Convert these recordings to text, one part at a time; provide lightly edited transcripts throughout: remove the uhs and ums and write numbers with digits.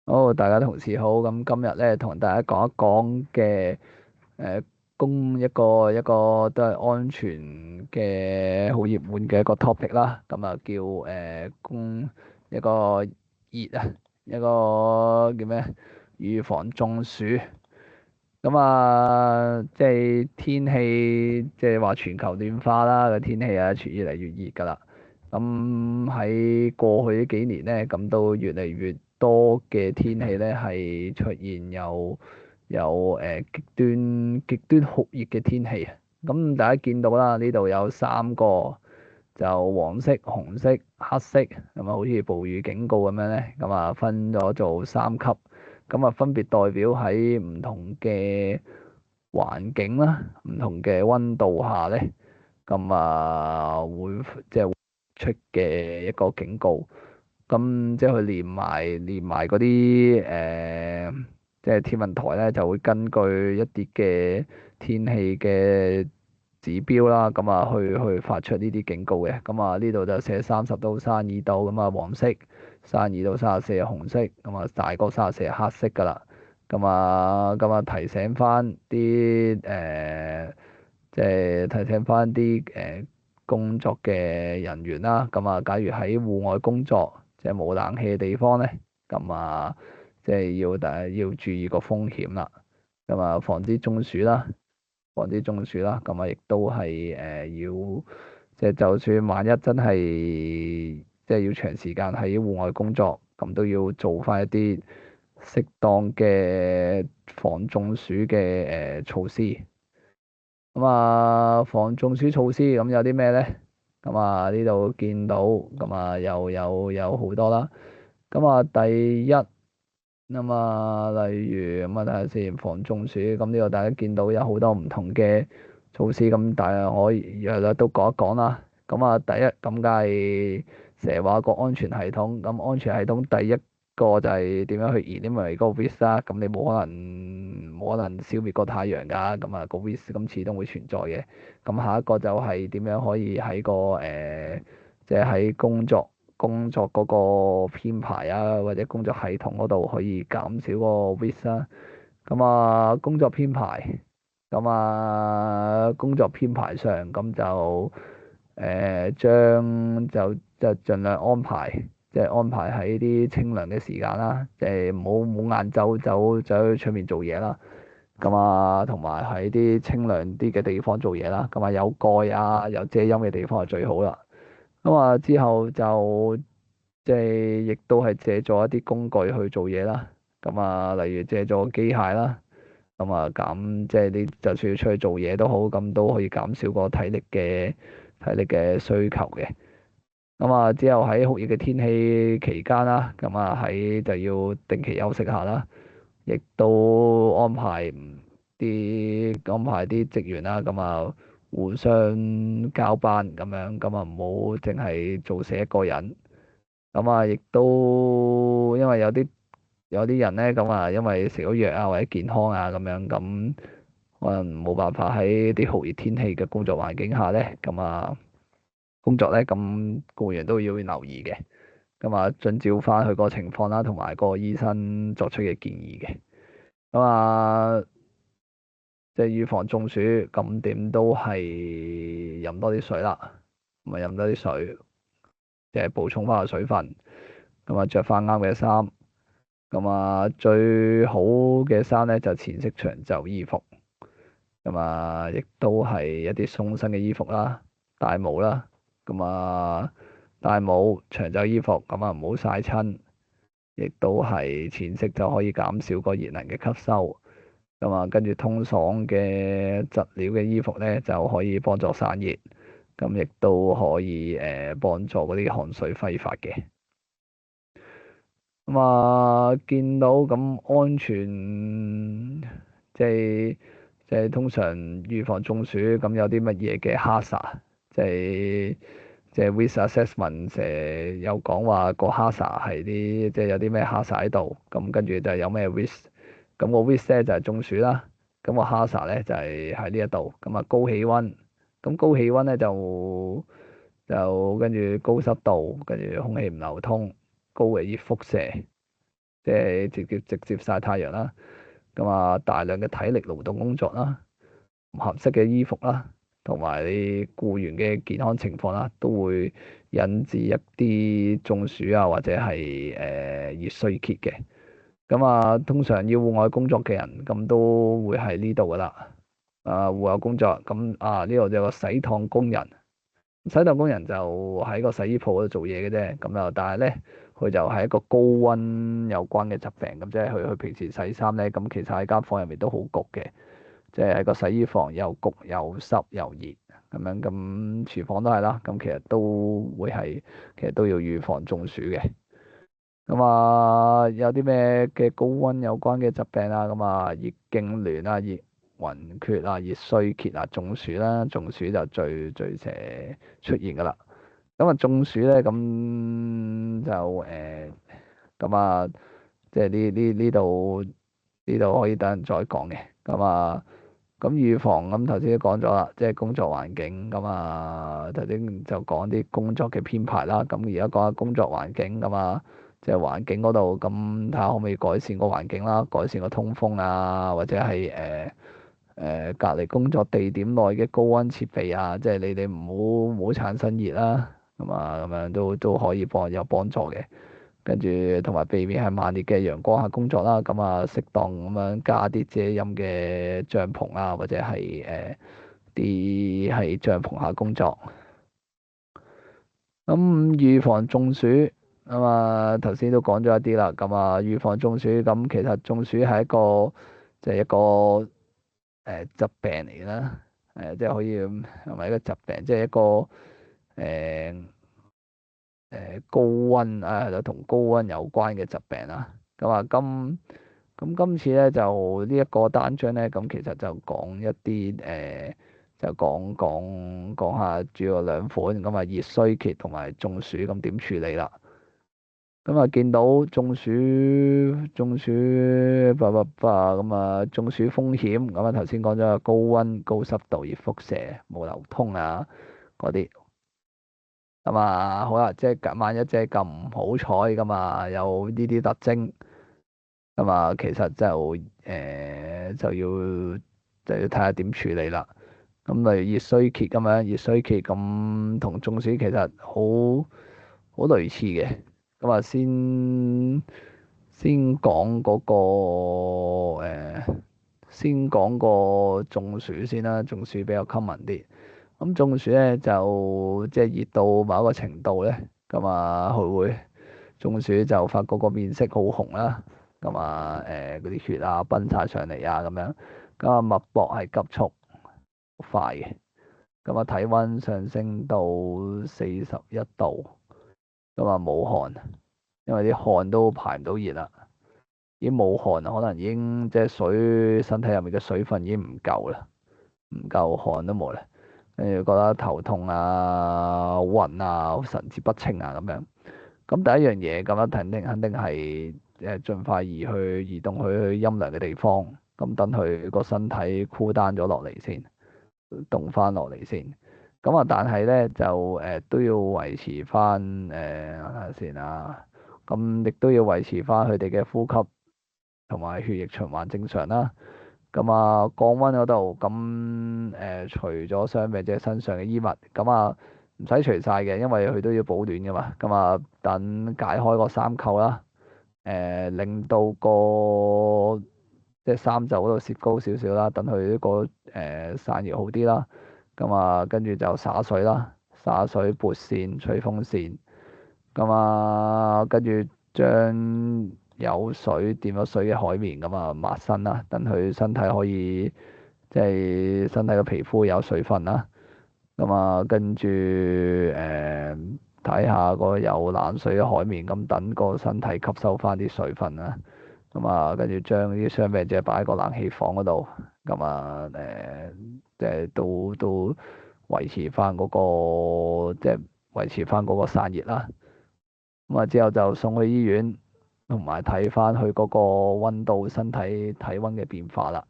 好，大家同事好。咁今日咧，同大家講一講嘅誒，一個都係安全嘅好熱門嘅一個 topic 啦。咁啊，叫供一個熱啊，一個叫咩？預防中暑。咁啊，即係天氣，即係話全球暖化啦，個天氣啊，越嚟越熱㗎啦。咁喺過去呢幾年咧，咁都越嚟越多嘅天氣咧係出現有極端酷熱嘅天氣啊。咁大家見到啦，呢度有三個就黃色、紅色、黑色，咁啊好似暴雨警告咁樣咧，咁啊分咗做三級。咁啊，分別代表喺唔同嘅環境啦，唔同嘅溫度下咧，咁啊會即係會出嘅一個警告。咁即係佢連埋嗰啲即係天文台咧就會根據一啲嘅天氣嘅指標啦，咁啊去發出呢啲警告嘅。咁啊呢度就寫30度、32度，咁啊黃色。32到34係紅色，咁啊大過34係黑色㗎啦。咁啊提醒翻啲即係提醒翻啲工作嘅人員啦。咁啊，假如喺戶外工作，即係冇冷氣嘅地方咧，咁啊，即係大家要注意個風險啦。咁啊，防止中暑啦，防止中暑啦。咁啊，亦都係要即係就算萬一真係即係要長時間喺戶外工作，咁都要做翻一啲適當嘅防中暑嘅措施。咁啊，防中暑措施咁有啲咩咧？咁啊呢度見到咁啊有好多啦。咁啊第一咁啊，例如咁啊睇下先，防中暑。咁呢度大家見到有好多唔同嘅措施，咁大家可以約略都講一講啦。咁啊第一咁梗係成日話個安全系統，咁安全系統第一個就係點樣去 eliminate 嗰個 risk 啦。咁你冇可能消滅個太陽㗎，咁啊個 risk 咁始終會存在嘅。咁下一個就係點樣可以喺個即係喺工作嗰個編排啊，或者工作系統嗰度可以減少個 risk 啦。咁啊，工作編排上咁就將就盡量安排，即係安排喺啲清涼嘅時間啦，即係冇晏晝走去出面做嘢啦。咁啊，同埋喺啲清涼啲嘅地方做嘢啦。咁啊，有蓋啊，有遮陰嘅地方係最好啦。咁啊，之後就即係亦都係借助一啲工具去做嘢啦。咁啊，例如借助機械啦。咁啊，即係你就算要出去做嘢都好，咁都可以減少個體力嘅需求嘅。咁啊，之後喺酷熱嘅天氣期間啦，咁啊喺就要定期休息下啦，亦都安排啲職員啦，咁啊互相交班咁樣，咁啊唔好淨係做死一個人。咁啊，亦都因為有啲人咧，咁啊因為食咗藥啊或者健康啊咁樣，咁可能冇辦法喺啲酷熱天氣嘅工作環境下咧，咁啊工作咧，咁僱員都要留意嘅。咁啊遵照翻佢個情況啦，同埋個醫生作出嘅建議嘅。咁啊，即係預防中暑，咁點都係飲多啲水啦，咁啊飲多啲水，即係補充翻個水分。咁啊着翻啱嘅衫。咁啊最好嘅衫咧就淺色長袖衣服。咁啊亦都係一啲鬆身嘅衣服啦，戴帽啦。咁啊戴帽長袖衣服，咁啊唔好曬親，亦都係淺色就可以減少個熱能嘅吸收。咁啊跟住通爽嘅質料嘅衣服咧就可以幫助散熱，咁亦都可以幫助嗰啲汗水揮發嘅。咁啊見到咁安全，即係即係通常預防中暑，咁有啲乜嘢嘅 hazard，即係 risk assessment 成日有講話個 hazard 係啲即係有啲咩 hazard 喺度，咁跟住就有咩 risk，咁個 risk 咧就係中暑啦，咁個 hazard 咧就係喺呢一度，咁啊高氣温，咁高氣温咧就跟住高濕度，跟住空氣唔流通，高嘅熱輻射。即係直接曬太陽啦。咁啊，大量嘅體力勞動工作啦，唔合適嘅衣服啦，同埋你僱員嘅健康情況啦，都會引致一啲中暑啊，或者係熱衰竭嘅。咁啊，通常要戶外工作嘅人，咁都會喺呢度噶啦。啊，戶外工作，咁啊呢度就有個洗燙工人。洗燙工人就喺個洗衣鋪嗰度做嘢嘅啫，咁又但係咧，佢就係一個高溫有關嘅疾病，咁即係佢平時洗衫咧，咁其實喺間房入面都好焗嘅，即係喺個洗衣房又焗又濕又熱咁樣，咁廚房都係啦，咁其實都會係，其實都要預防中暑嘅。咁啊，有啲咩嘅高溫有關嘅疾病啊？咁啊，熱痙攣啊，熱暈厥啊，熱衰竭啊，中暑啦，中暑就最成出現噶啦。咁啊，中暑咧，咁就咁啊，即係呢度可以等人再講嘅。咁啊，咁預防咁頭先都講咗啦，即係工作環境。咁啊，頭先就講啲工作嘅編排啦。咁而家講下工作環境咁啊。即係環境嗰度，咁睇下可唔可以改善個環境啦，改善個通風啊，或者係隔離工作地點內嘅高溫設備啊，即係你哋唔好產生熱啦，咁啊咁樣都可以有幫助嘅。跟住同埋避免喺猛烈嘅陽光下工作啦，咁啊適當咁樣加啲遮陰嘅帳篷啊，或者係啲喺帳篷下工作。咁預防中暑啊嘛，頭先都講咗一啲啦。咁啊，預防中暑，咁其實中暑係一個即係一個疾病嚟嘅啦。即係可以係咪一個疾病？即係一個誒高溫啊，同高溫有關嘅疾病啦。咁啊，今次咧就呢一個單章咧，咁其實就講一啲就講下主要兩款咁啊，熱衰竭同埋中暑咁點處理啦。咁啊，見到中暑咁啊，中暑風險咁啊，頭先講咗高溫、高濕度、熱輻射、冇流通啊嗰啲。咁啊，好啦，即係萬一即係咁唔好彩咁啊，有呢啲特徵。咁啊，其實就要睇下點處理啦。咁例如熱衰竭咁樣，熱衰竭咁同中暑其實好類似嘅。咁啊，先講嗰先講個中暑先啦。中暑比較 common 啲。咁中暑咧就即係熱到某一個程度咧，咁啊佢會中暑就發覺個面色好紅啦。咁啊嗰啲血啊奔晒上嚟啊咁樣。咁啊脈搏係急速好快嘅。咁啊體温上升到41度。咁啊冇汗，因為啲汗都排唔到熱啦。已經冇汗，可能已經即係身體入面嘅水分已經唔夠啦，唔夠汗都冇啦。跟住覺得頭痛啊、暈啊、神志不清啊咁樣。咁第一樣嘢咁樣肯定係盡快移動去陰涼嘅地方。咁等佢個身體 cool down 咗落嚟先，凍翻落嚟先。咁啊，但係咧就都要維持翻睇下先啊。咁亦都要維持翻佢哋嘅呼吸同埋血液循環正常啦。咁啊，降溫嗰度咁除咗傷病者身上嘅衣物，咁啊唔使除晒嘅，因為佢都要保暖噶嘛。咁啊，等解開個衫扣啦，令到個即係衫袖嗰度摺高少少啦，等佢呢個散熱好啲啦。咁啊，跟住就灑水啦，灑水撥扇吹風扇。咁啊，跟住將有水掂咗水嘅海綿咁啊抹身啦，等佢身體可以即係身體嘅皮膚有水分啦。咁啊，跟住睇下個有冷水嘅海綿，咁等個身體吸收翻啲水分啦。咁啊，跟住將啲傷病者擺喺個冷氣房嗰度。咁啊即係都維持翻嗰個即係維持翻嗰個散熱啦。咁啊之後就送去醫院，同埋睇翻佢嗰個溫度、身體體溫嘅變化啦。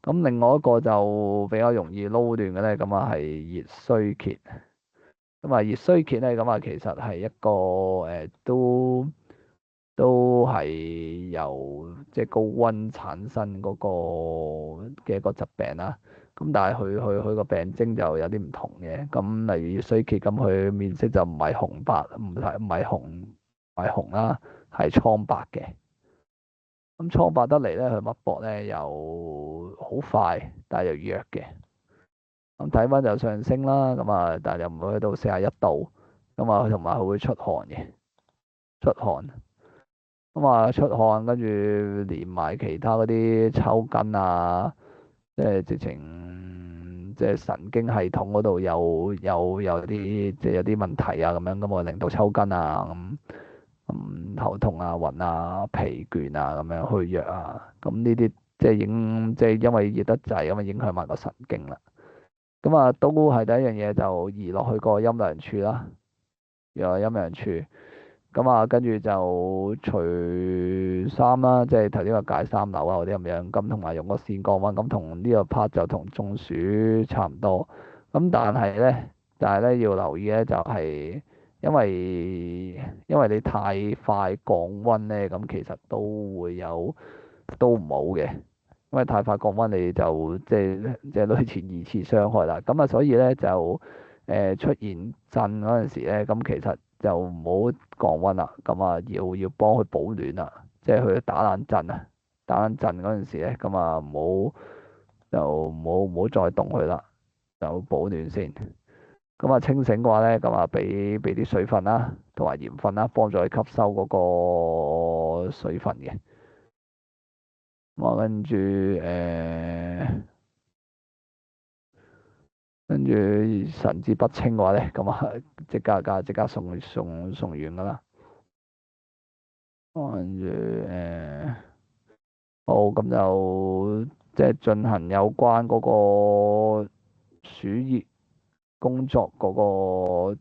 咁另外一個就比較容易撈亂嘅咧，咁啊係熱衰竭。咁啊熱衰竭咧，咁啊其實係一個都都係由即係高溫產生嗰個嘅一個疾病啦。咁但係佢個病徵就有啲唔同嘅。咁例如衰竭咁，佢面色就唔係紅白，唔係紅啦，係蒼白嘅。咁蒼白得嚟咧，佢脈搏咧又好快，但係又弱嘅。咁體溫就上升啦，咁啊，但係又唔會去到41度。咁啊，同埋佢會出汗嘅，出汗。咁啊，出汗，跟住連埋其他嗰啲抽筋啊，即係直情即係神經系統嗰度有啲即係有啲問題啊咁樣，咁啊令到抽筋啊咁頭痛啊、暈啊、疲倦啊咁樣虛弱啊，咁呢啲即係因為熱得滯咁啊影響埋個神經啦。咁啊都係第一樣嘢就移落去個陰涼處啦，移落陰涼處。咁啊，跟住就除衫啦，即係頭先話解衫紐啊嗰啲咁樣，咁同埋用個線降溫，咁同呢個 part 就同中暑差唔多。咁但係咧要留意咧，就係因為你太快降溫咧，咁其實都唔好嘅。因為太快降溫，你就即係類似二次傷害啦。咁啊，所以咧就出現震嗰陣時咧，咁其實就唔好降溫啦。咁啊，要幫佢保暖啦，即係佢打冷震啊，打冷震嗰陣時咧，咁啊唔好再凍佢啦，就保暖先。咁啊，清醒嘅話咧，咁啊俾啲水分啦，同埋鹽分啦，幫助佢吸收嗰個水分嘅。咁啊，跟住神志不清嘅話咧，咁啊即刻送院噶啦。跟住好，咁就即係進行有關嗰個暑熱工作嗰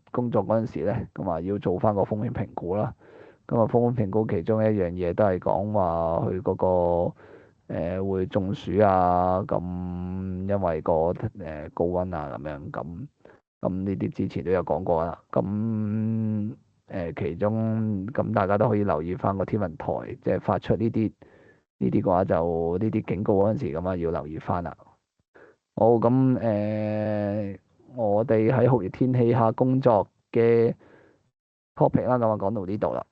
陣時咧，咁啊要做翻個風險評估啦。咁啊風險評估其中一樣嘢都係講話佢嗰個會中暑啊，咁因為個高溫啊咁樣咁呢啲之前都有講過啦。咁其中咁大家都可以留意翻個天文台，即係發出呢啲嘅話就呢啲警告嗰陣時咁啊要留意翻啦。好，咁我哋喺酷熱天氣下工作嘅 topic 啦，咁啊講到呢度啦。